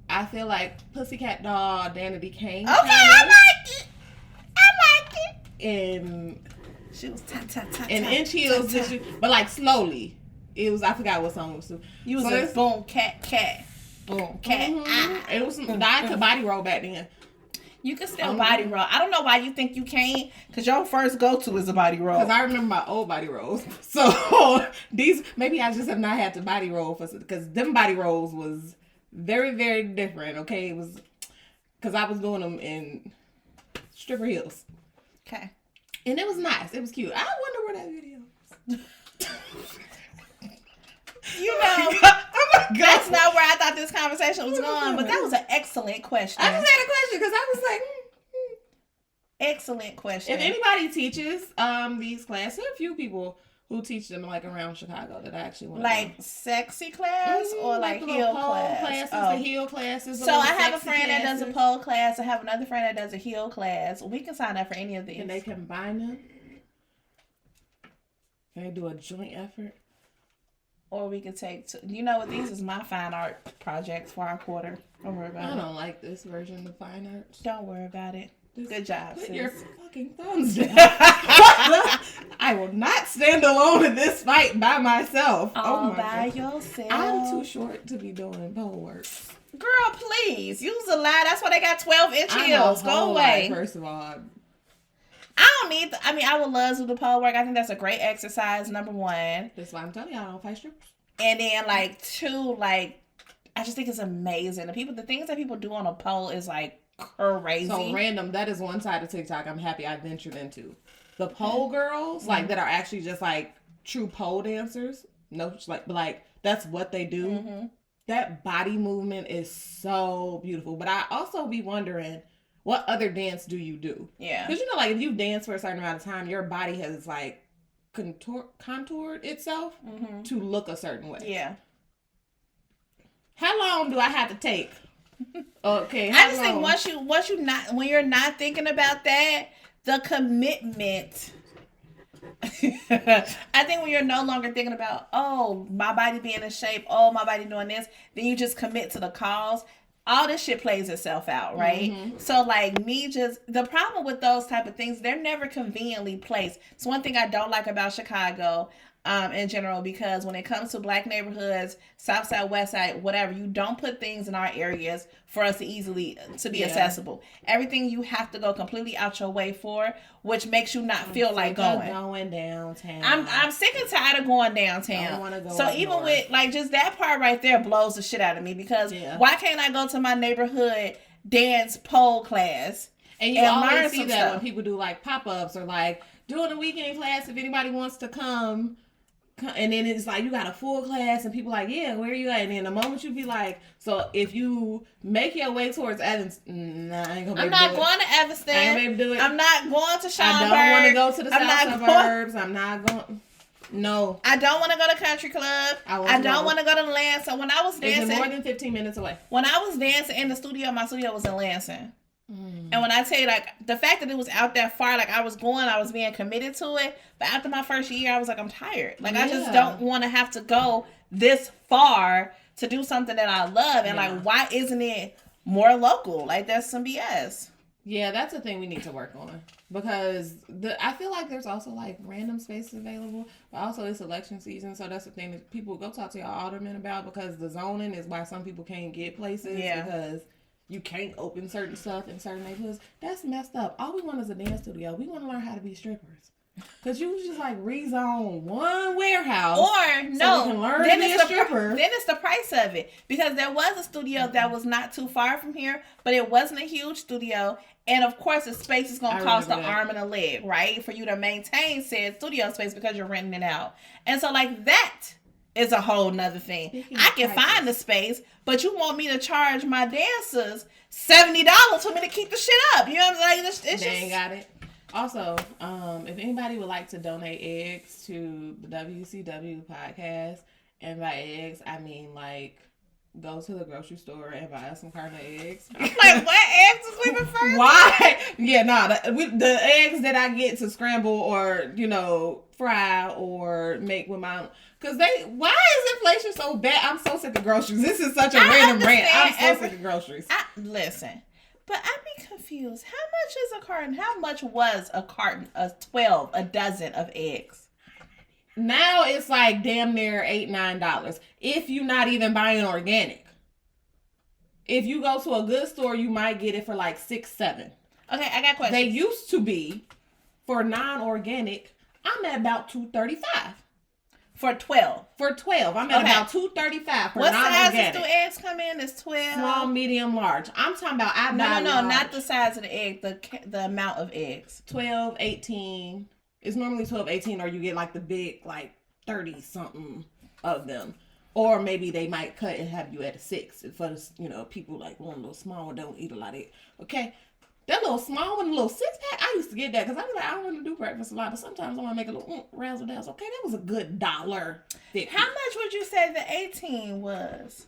I feel like Pussycat Doll, Danity Kane. Okay, I like it. And she was in inch heels, but like slowly. It was, I forgot what song it was. You was like boom cat boom cat. It was I could body roll back then. You can still body roll. I don't know why you think you can't, because your first go-to is a body roll. Because I remember my old body rolls. So maybe I just have not had to body roll because them body rolls was very, very different. Okay, it was because I was doing them in stripper heels. Okay. And it was nice. It was cute. I wonder where that video is. That's not where I thought this conversation was going, but that was an excellent question. I just had a question because I was like, Excellent question. If anybody teaches these classes, there are a few people who teach them like around Chicago that I actually want to sexy class or like heel class? The heel classes. So I have a friend that does a pole class. I have another friend that does a heel class. We can sign up for any of these. Can they combine them? Can they do a joint effort? Or we could take, these is my fine art projects for our quarter. Don't worry about it. I don't like this version of fine arts. Don't worry about it. Good job, sis. Put your fucking thumbs down. I will not stand alone in this fight by myself. All by yourself. I'm too short to be doing pole work. Girl, please. Use a lie. That's why they got 12-inch heels. Go away. First of all. I don't need I would love to do the pole work. I think that's a great exercise, number one. That's why I'm telling you I don't fight strippers. And then, two, I just think it's amazing. The things that people do on a pole is, crazy. So random. That is one side of TikTok I'm happy I ventured into. The pole girls, that are actually just, true pole dancers. No, that's what they do. Mm-hmm. That body movement is so beautiful. But I also be wondering, what other dance do you do? Yeah. Because, if you dance for a certain amount of time, your body has, contoured itself to look a certain way. Yeah. How long do I have to take? Okay. I just think when you're not thinking about that, the commitment I think when you're no longer thinking about, oh, my body being in shape, oh, my body doing this, then you just commit to the cause. All this shit plays itself out, right? Mm-hmm. So, like, the problem with those type of things, they're never conveniently placed. It's one thing I don't like about Chicago, in general, because when it comes to black neighborhoods, south side, west side, whatever, you don't put things in our areas for us to be accessible. Everything you have to go completely out your way for, which makes you not feel like going downtown. I'm sick and tired of going downtown. I don't want to go. So even north. With like just that part right there blows the shit out of me, because why can't I go to my neighborhood dance pole class? And you always see that when people do like pop-ups or like doing a weekend class, if anybody wants to come. And then it's like you got a full class and people like, yeah, where are you at? And then the moment you be like, so if you make your way towards Evanston, I ain't gonna be able to do it. I'm not going to Evanston. I ain't gonna be able to do it. I'm not going to Schaumburg. I don't want to go to the south suburbs. I'm not going. No. I don't want to go to Country Club. I don't want to go to Lansing. When I was dancing, it's more than 15 minutes away. When I was dancing in the studio, my studio was in Lansing. And when I tell you, like, the fact that it was out that far, like, I was being committed to it. But after my first year, I was like, I'm tired. Like, I just don't want to have to go this far to do something that I love. And, like, why isn't it more local? Like, that's some BS. Yeah, that's a thing we need to work on. Because I feel like there's also, like, random spaces available. But also, it's election season. So that's the thing that people go talk to your alderman about. Because the zoning is why some people can't get places. Yeah. Because you can't open certain stuff in certain neighborhoods. That's messed up. All we want is a dance studio. We want to learn how to be strippers. Because you just like rezone one warehouse. Or no, we can learn to be a stripper. Then it's the price of it. Because there was a studio that was not too far from here, but it wasn't a huge studio. And of course, the space is going to cost an arm and a leg, right? For you to maintain said studio space because you're renting it out. And so like that is a whole nother thing. I can find the space, but you want me to charge my dancers $70 for me to keep the shit up. You know what I'm saying? They ain't got it. Also, if anybody would like to donate eggs to the WCW podcast, and by eggs, I mean like go to the grocery store and buy us some carton of eggs. Like, what eggs is we referring to? Why? Yeah, the eggs that I get to scramble or, fry or make with my own. Because why is inflation so bad? I'm so sick of groceries. This is such a random rant. I'm so sick of groceries. Listen, but I'd be confused. How much is a carton? How much was a carton of a dozen of eggs? Now it's like damn near $8-9 if you're not even buying organic. If you go to a good store, you might get it for like $6-7. Okay, I got questions. They used to be for non-organic. I'm at about $2.35 for 12. I'm at about $2.35 for non-organic. What sizes do eggs come in? It's 12. Small, medium, large. I'm talking about No, not the size of the egg. The amount of eggs. 12, 18. It's normally 12, 18, or you get like the big, like 30 something of them. Or maybe they might cut and have you at a 6 for the, people like one little small one don't eat a lot of it. Okay. That little small one, the little 6-pack, I used to get that because I was like, I don't want to do breakfast a lot, but sometimes I want to make a little razzle dazzle. Okay, that was a good $1.50. How much would you say the 18 was?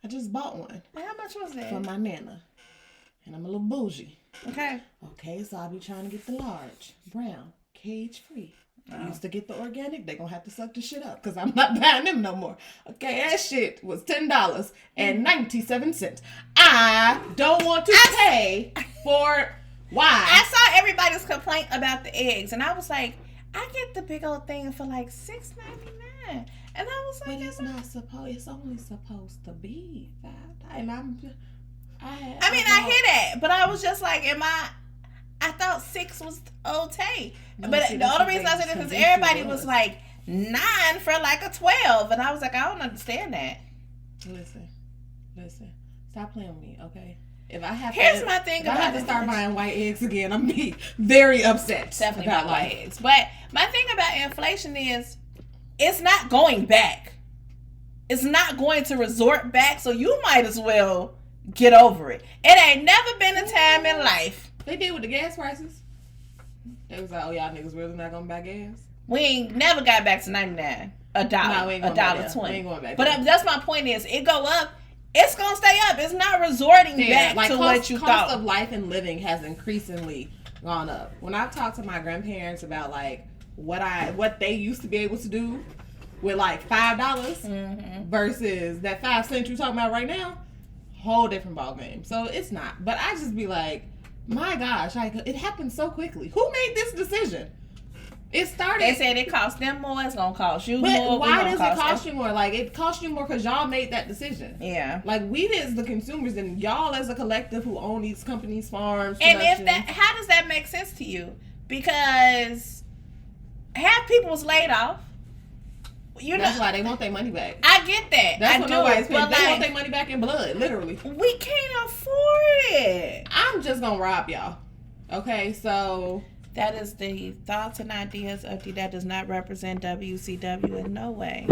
I just bought one. How much was that? For my nana. And I'm a little bougie. Okay, so I'll be trying to get the large, brown, cage-free. I used to get the organic. They're going to have to suck the shit up because I'm not buying them no more. Okay, that shit was $10.97. I don't want to pay for why. I saw everybody's complaint about the eggs, and I was like, I get the big old thing for like $6.99. And I was like, but it's only supposed to be $5. And I hear that, but I was just like, I thought 6 was okay. No, but the only reason I said it is because everybody was like 9 for like a 12. And I was like, I don't understand that. Listen. Stop playing with me, okay? If I have to start buying white eggs again, I'm be very upset. Definitely about white eggs. But my thing about inflation is it's not going back. It's not going to resort back. So you might as well get over it. It ain't never been a time in life. They did with the gas prices. They was like, oh, y'all niggas really not gonna buy gas? We ain't never got back to 99. $1. No, we ain't going back $1.20. We ain't going back but that's my point is, it go up, it's gonna stay up. It's not resorting back to what you thought. Cost of life and living has increasingly gone up. When I talk to my grandparents about like what they used to be able to do with like $5 versus that 5 cents you talking about right now, whole different ball game. So it's not. But I just be like, my gosh, like it happened so quickly. Who made this decision? It started. They said it cost them more. It's gonna cost you but more. Why does it cost you more? Like it cost you more because y'all made that decision. Yeah. Like we as the consumers and y'all as a collective who own these companies, farms. And if that, how does that make sense to you? Because half people was laid off. That's why they want their money back. I get that. That's what nobody's paying. They like, want their money back in blood, literally. We can't afford it. I'm just gonna rob y'all. Okay, so. That is the thoughts and ideas of that does not represent WCW in no way.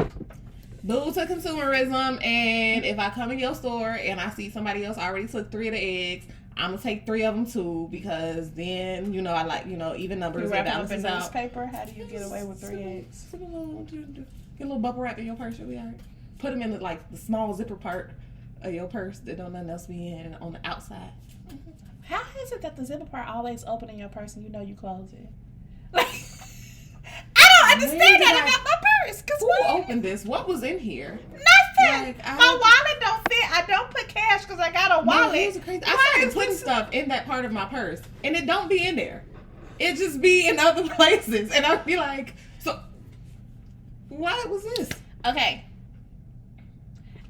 Boo to consumerism, and if I come in your store and I see somebody else already took 3 of the eggs, I'm gonna take 3 of them too, because then I like even numbers. You wrap up in newspaper. How do you get away with 3 eggs? Get a little bubble wrap in your purse. You'll be alright. Put them in the small zipper part of your purse that don't nothing else be in on the outside. How is it that the zipper part always open in your purse and you close it? Like, I don't understand that about my purse. Who opened this? What was in here? Nothing. My wallet don't fit. I don't put cash because I got a wallet. I started putting stuff in that part of my purse, and it don't be in there. It just be in other places, and I'd be like, so what was this? Okay.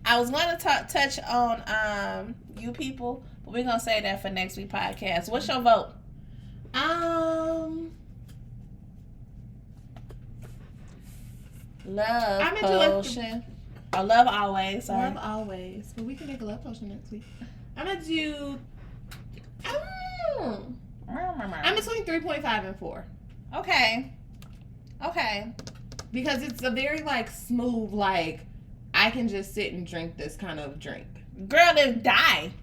I was going to touch on you people. But we're gonna say that for next week's podcast. What's your vote? Love I'm potion. Love always. Sorry. Love always. But we can make a love potion next week. I'm gonna do. I'm between 3.5 and 4. Okay. Because it's a very smooth, I can just sit and drink this kind of drink. Girl, then die.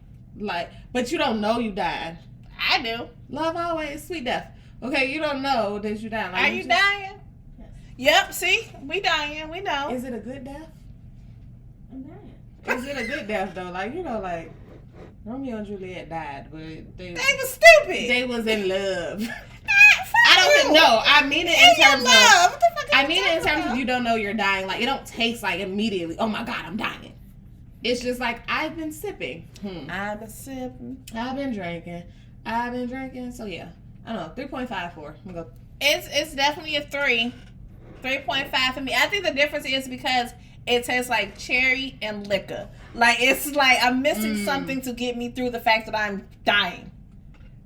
But you don't know you died. I do. Love always, sweet death. Okay, you don't know that you died. Are you dying? Yes. Yep, see? We dying. We know. Is it a good death? I'm dying. Is it a good death, though? Romeo and Juliet died, but they was stupid. They was in love. I don't know. I mean it in terms love. of. I mean it in terms of you don't know you're dying. It don't taste immediately. Oh my God, I'm dying. It's just I've been sipping. I've been sipping. I've been drinking. So yeah, I don't know. 3.5, 4. I'm gonna go. It's definitely a 3. 3.5 for me. I think the difference is because it tastes like cherry and liquor. I'm missing something to get me through the fact that I'm dying.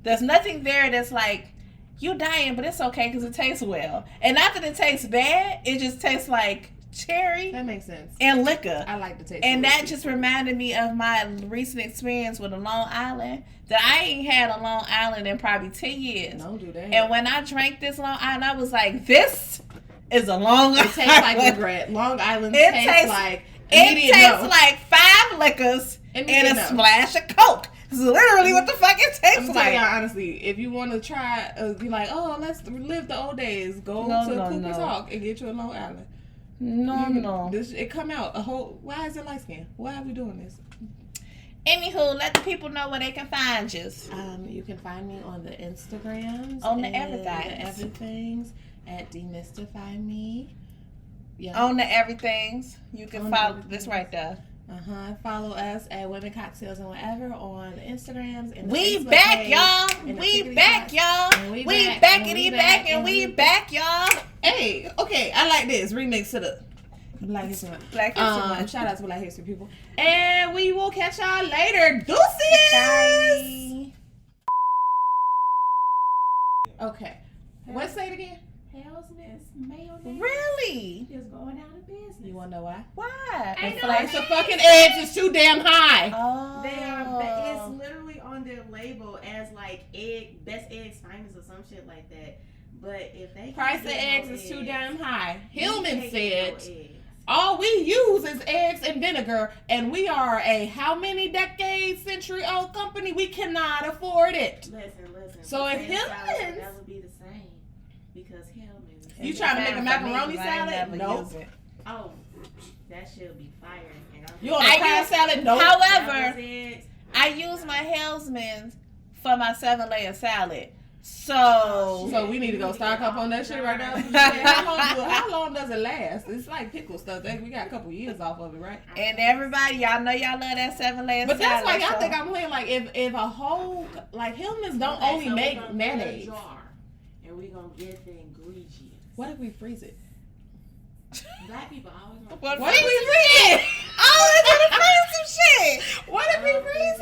There's nothing there that's you dying, but it's okay because it tastes well. And not that it tastes bad, it just tastes like cherry. That makes sense. And liquor. I like the taste. And that just reminded me of my recent experience with a Long Island. That I ain't had a Long Island in probably 10 years. Don't do that. And when I drank this Long Island, I was like, this is a Long Island. It tastes like regret. Long Island tastes like It tastes like 5 liquors and a splash of Coke. It's literally what the fuck it tastes like. Y'all, honestly, if you want to try, be let's relive the old days. Go to Cooper's Hawk and get you a Long Island. No. It come out a whole. Why is it light skin? Why are we doing this? Anywho, let the people know where they can find you. You can find me on the Instagrams. On the everythings. The everythings at Demystify Me. Yeah. On the everythings. You can follow this right there. Follow us at Women Cocktails and Whatever on the Instagrams. And we back, y'all. We back, y'all. We back, y'all. Hey, okay, I like this. Remix it up. Black History Month. Shout out to Black History people. And we will catch y'all later. Deuces. Bye. Okay. Let's say it again. Really? Just going out of business. You wanna know why? Why? The price of fucking eggs is too damn high. Oh. It's literally on their label as best eggs famous or some shit like that. But if they price of eggs is too damn high. Hillman said all we use is eggs and vinegar, and we are a how many decades, century old company? We cannot afford it. Listen. So if Hillman's, that would be the same because Hillman's. You trying to make a macaroni salad? Nope. Oh, that should be fire. You want a crab salad? No. However, I use my Hellman's for my 7-layer salad. So we need to go stock up on that shit right now. How long does it last? It's like pickle stuff. We got a couple years off of it, right? And everybody, y'all know y'all love that 7-layer. But that's why y'all think I'm playing. Like if a whole like Hillman's don't only make mayonnaise. And we gonna get the ingredients. What if we freeze it? Black people always want. What if we freeze it? Oh, it's gonna freeze some shit. What if we freeze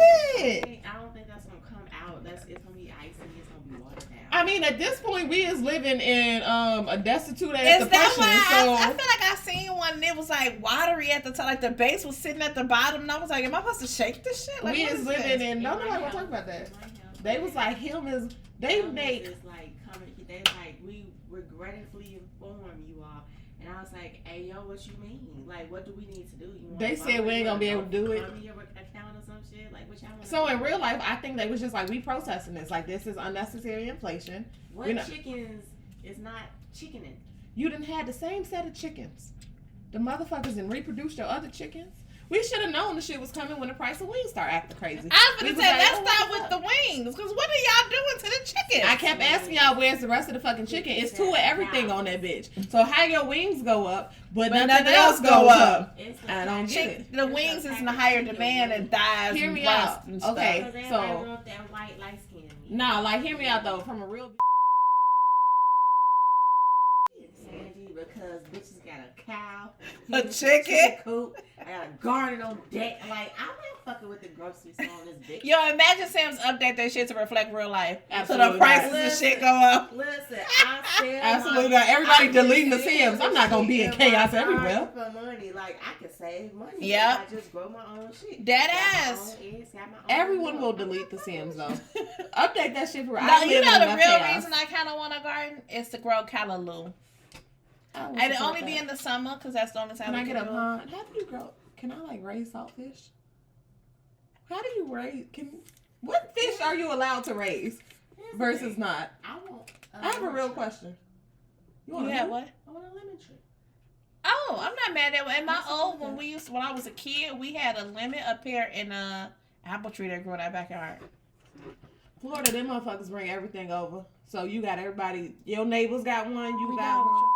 it? I don't think that's gonna come out. It's gonna be ice and it's gonna be watered down. I mean, at this point, we is living in a destitute ass Is depression. that why I feel like I seen one and it was like watery at the top, like the base was sitting at the bottom, and I was like, am I supposed to shake this shit? Like, we what is living this? in. No, nobody want to talk about that. They was like Hillman's. They make. It's like coming. They like we regretfully inform you all. And I was like, hey, yo, what you mean? Like, what do we need to do? You want They said we ain't gonna be able to do it. Your account or some shit? Like, what y'all want So in real life, I think they was just like, we protesting this. Like, this is unnecessary inflation. What chickens is not chickening? You done had the same set of chickens. The motherfuckers done reproduced your other chickens. We should have known the shit was coming when the price of wings start acting crazy. I was gonna say, like, let's start with the wings, because what are y'all doing to the chicken? I kept asking y'all, where's the rest of the fucking chicken? It's two of everything on that bitch. So how your wings go up, but nothing else go up? I don't get it. The wings is in a higher demand and thighs. Hear and me breasts out. and stuff. Okay, so want that white light skin. nah, like hear me out though. From a real Sandy, because bitches got a cow, A chicken? coop, I got a garden on deck. Like, I'm not fucking with the grocery store on this bitch. Yo, imagine Sam's update that shit to reflect real life. Absolutely So the prices not. and shit go up. Listen, I sell absolutely my- not. Everybody I deleting the can Sims. sell I'm not gonna be in shit chaos my everywhere. garden For money, like I can save money. Yep. I just grow my own shit. Dead Got my ass. own eggs, got my own Everyone milk. will delete the Sims though. Update that shit for No, I you live know in the enough real chaos. reason I kind of want a garden is to grow callaloo. And it only be in the summer because that's the only time Can I we get a can do it. pond? How do you grow? Can I like raise saltfish? How do you raise? What fish are you allowed to raise versus not? I want. I have a real question. You want a have lemon? what? I want a lemon tree. Oh, I'm not mad at it. In my old when I was a kid, we had a lemon up here in a apple tree that grew in our backyard. Florida, them motherfuckers bring everything over. So you got everybody. Your neighbors got one. You We got don't. one.